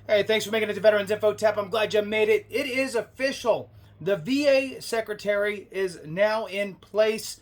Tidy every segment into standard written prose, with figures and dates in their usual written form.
Hey, thanks for making it to Veterans Info Tap. I'm glad you made it. It is official. The VA Secretary is now in place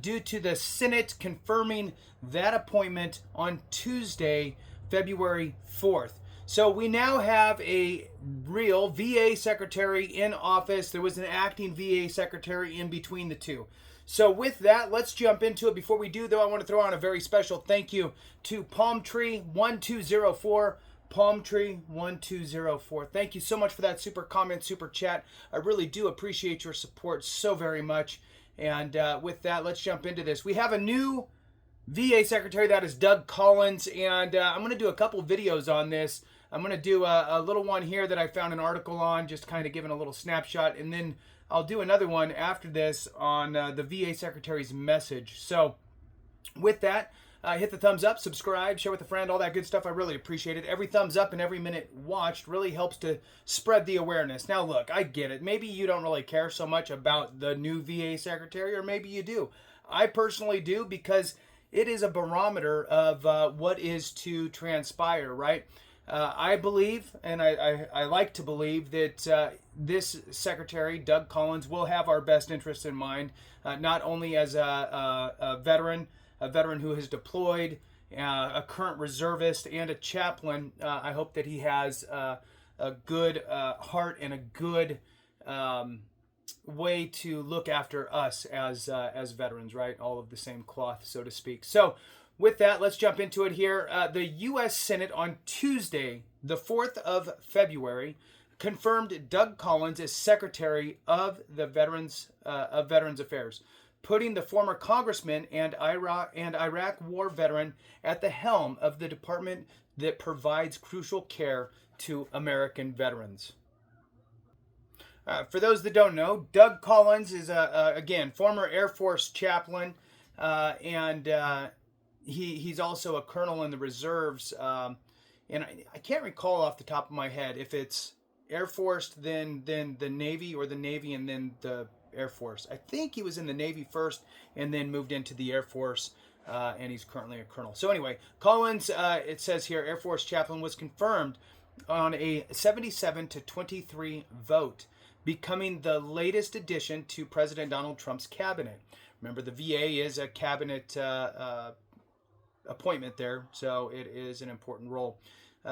due to the Senate confirming that appointment on Tuesday, February 4th. So we now have a real VA Secretary in office. There was an acting VA Secretary in between the two. So with that, let's jump into it. Before we do, though, I want to throw on a very special thank you to Palm Tree 1204. Palm Tree 1204. Thank you so much for that super comment, super chat. I really do appreciate your support so very much. And with that, let's jump into this. We have a new VA Secretary, that is Doug Collins, and I'm going to do a couple videos on this. I'm going to do a little one here that I found an article on, just kind of giving a little snapshot, and then I'll do another one after this on the VA Secretary's message. So with that, hit the thumbs up, subscribe, share with a friend, all that good stuff. I really appreciate it. Every thumbs up and every minute watched really helps to spread the awareness. Now, look, I get it. Maybe you don't really care so much about the new VA Secretary, or maybe you do. I personally do, because it is a barometer of what is to transpire, right? I believe, and I like to believe, that this Secretary, Doug Collins, will have our best interests in mind, not only as a veteran who has deployed, a current reservist, and a chaplain. I hope that he has a good heart and a good way to look after us as veterans, right? All of the same cloth, so to speak. So with that, let's jump into it here. The U.S. Senate on Tuesday, the 4th of February, confirmed Doug Collins as Secretary of the Veterans Affairs, putting the former congressman and Iraq war veteran at the helm of the department that provides crucial care to American veterans. For those that don't know, Doug Collins is, again, former Air Force chaplain, and he's also a colonel in the reserves. And I can't recall off the top of my head if it's Air Force, then the Navy, or the Navy and then the Air Force. I think he was in the Navy first and then moved into the Air Force, and he's currently a colonel. So anyway, Collins, it says here, Air Force chaplain, was confirmed on a 77-23 vote, becoming the latest addition to President Donald Trump's cabinet. Remember, the VA is a cabinet appointment there, so it is an important role.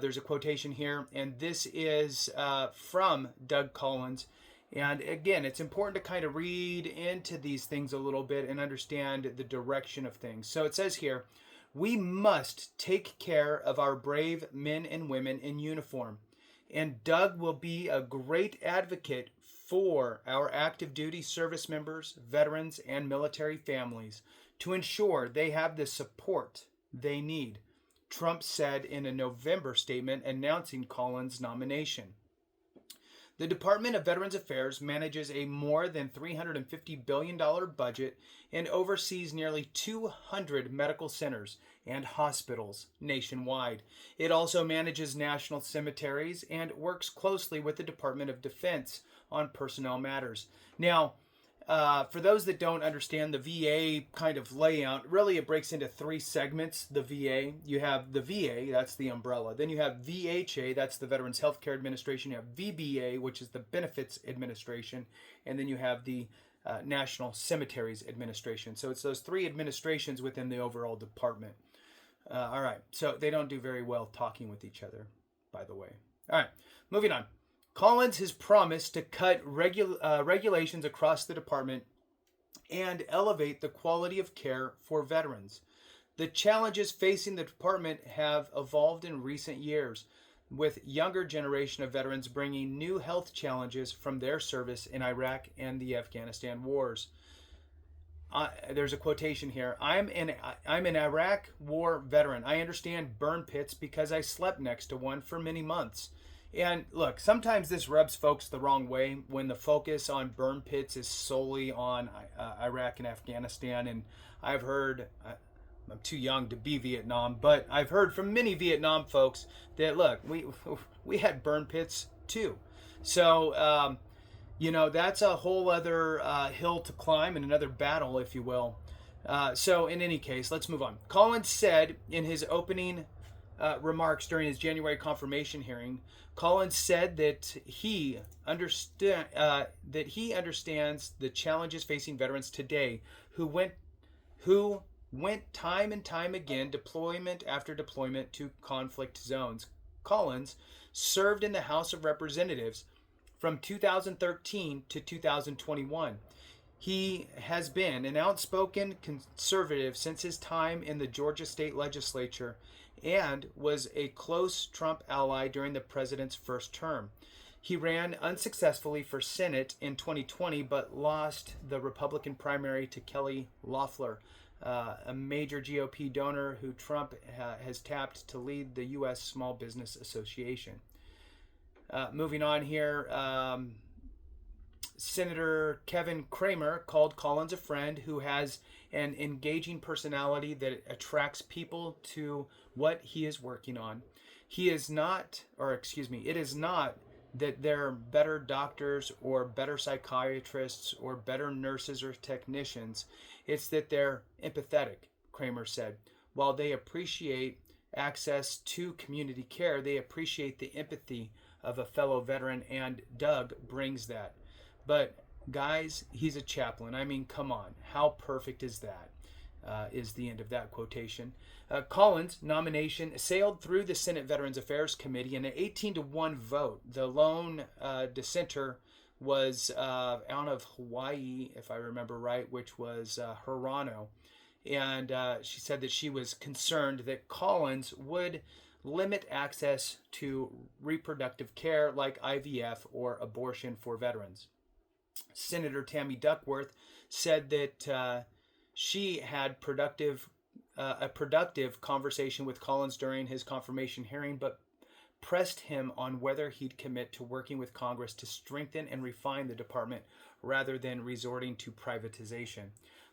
There's a quotation here, and this is from Doug Collins. And again, it's important to kind of read into these things a little bit and understand the direction of things. So it says here, we must take care of our brave men and women in uniform. And Doug will be a great advocate for our active duty service members, veterans, and military families to ensure they have the support they need, Trump said in a November statement announcing Collins' nomination. The Department of Veterans Affairs manages a more than $350 billion budget and oversees nearly 200 medical centers and hospitals nationwide. It also manages national cemeteries and works closely with the Department of Defense on personnel matters. Now, for those that don't understand the VA kind of layout, really it breaks into three segments. The VA, you have the VA, that's the umbrella. Then you have VHA, that's the Veterans Healthcare Administration. You have VBA, which is the Benefits Administration. And then you have the National Cemeteries Administration. So it's those three administrations within the overall department. All right, so they don't do very well talking with each other, by the way. All right, moving on. Collins has promised to cut regulations across the department and elevate the quality of care for veterans. The challenges facing the department have evolved in recent years, with younger generation of veterans bringing new health challenges from their service in Iraq and the Afghanistan wars. There's a quotation here. I'm an Iraq war veteran. I understand burn pits because I slept next to one for many months. And look, sometimes this rubs folks the wrong way when the focus on burn pits is solely on Iraq and Afghanistan. And I've heard, I'm too young to be Vietnam, but I've heard from many Vietnam folks that, look, we had burn pits too. So, that's a whole other hill to climb and another battle, if you will. So in any case, let's move on. Collins said in his opening remarks during his January confirmation hearing, Collins said that he understands the challenges facing veterans today who went time and time again, deployment after deployment, to conflict zones. Collins served in the House of Representatives from 2013 to 2021. He has been an outspoken conservative since his time in the Georgia state legislature and was a close Trump ally during the president's first term. He ran unsuccessfully for Senate in 2020 but lost the Republican primary to Kelly Loeffler, a major GOP donor who Trump has tapped to lead the U.S. Small Business Association. Moving on here, Senator Kevin Cramer called Collins a friend who has an engaging personality that attracts people to what he is working on. It is not that they're better doctors or better psychiatrists or better nurses or technicians. It's that they're empathetic, Cramer said. While they appreciate access to community care, they appreciate the empathy of a fellow veteran, and Doug brings that. But guys, he's a chaplain. I mean, come on. How perfect is that? Is the end of that quotation. Collins' nomination sailed through the Senate Veterans Affairs Committee in an 18-1 vote. The lone dissenter was out of Hawaii, if I remember right, which was Hirano. And she said that she was concerned that Collins would limit access to reproductive care like IVF or abortion for veterans. Senator Tammy Duckworth said that she had a productive conversation with Collins during his confirmation hearing, but pressed him on whether he'd commit to working with Congress to strengthen and refine the department rather than resorting to privatization.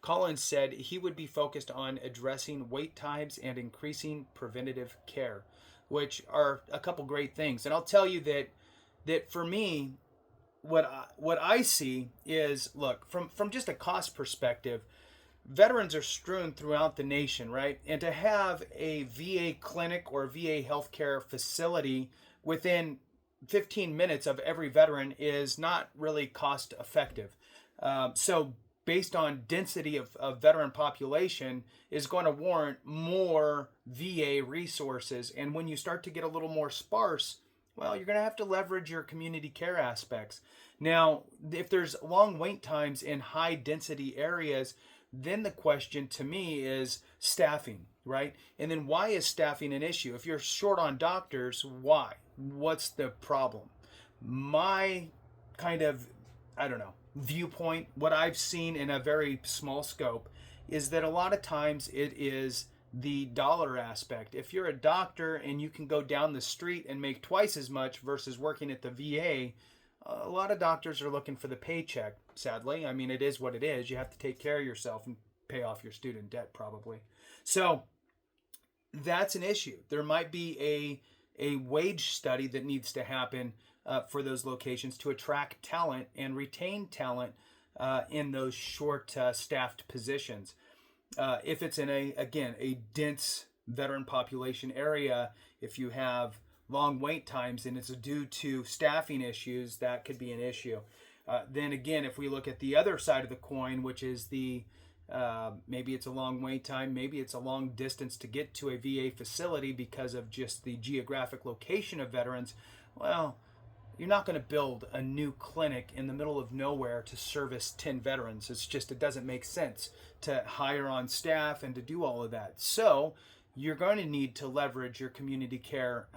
Collins said he would be focused on addressing wait times and increasing preventative care, which are a couple great things. And I'll tell you that for me, what I see is, look, from just a cost perspective, veterans are strewn throughout the nation, right? And to have a VA clinic or VA healthcare facility within 15 minutes of every veteran is not really cost effective. So based on density of veteran population is going to warrant more VA resources. And when you start to get a little more sparse, well, you're going to have to leverage your community care aspects. Now, if there's long wait times in high density areas, then the question to me is staffing, right? And then why is staffing an issue? If you're short on doctors, why? What's the problem? My kind of, viewpoint, what I've seen in a very small scope, is that a lot of times it is the dollar aspect. If you're a doctor and you can go down the street and make twice as much versus working at the VA, a lot of doctors are looking for the paycheck, sadly. I mean, it is what it is. You have to take care of yourself and pay off your student debt probably. So that's an issue. There might be a wage study that needs to happen for those locations to attract talent and retain talent in those short staffed positions. If it's in a dense veteran population area, if you have long wait times and it's due to staffing issues, that could be an issue. Then again, if we look at the other side of the coin, which is maybe it's a long wait time, maybe it's a long distance to get to a VA facility because of just the geographic location of veterans, well, you're not going to build a new clinic in the middle of nowhere to service 10 veterans. It doesn't make sense to hire on staff and to do all of that. So you're going to need to leverage your community care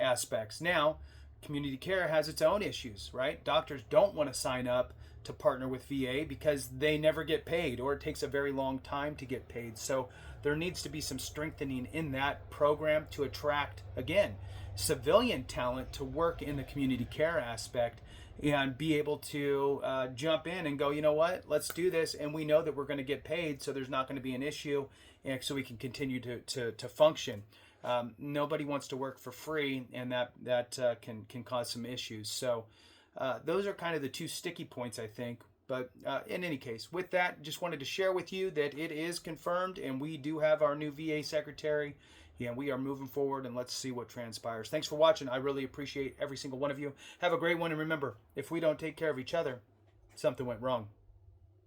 aspects. Now, community care has its own issues, right? Doctors don't want to sign up to partner with VA because they never get paid, or it takes a very long time to get paid. So there needs to be some strengthening in that program to attract, again, civilian talent to work in the community care aspect and be able to jump in and go, you know what, let's do this. And we know that we're going to get paid, so there's not going to be an issue, and so we can continue to function. Nobody wants to work for free, and that can cause some issues. So those are kind of the two sticky points, I think. But in any case, with that, just wanted to share with you that it is confirmed, and we do have our new VA secretary, and we are moving forward, and let's see what transpires. Thanks for watching. I really appreciate every single one of you. Have a great one, and remember, if we don't take care of each other, something went wrong.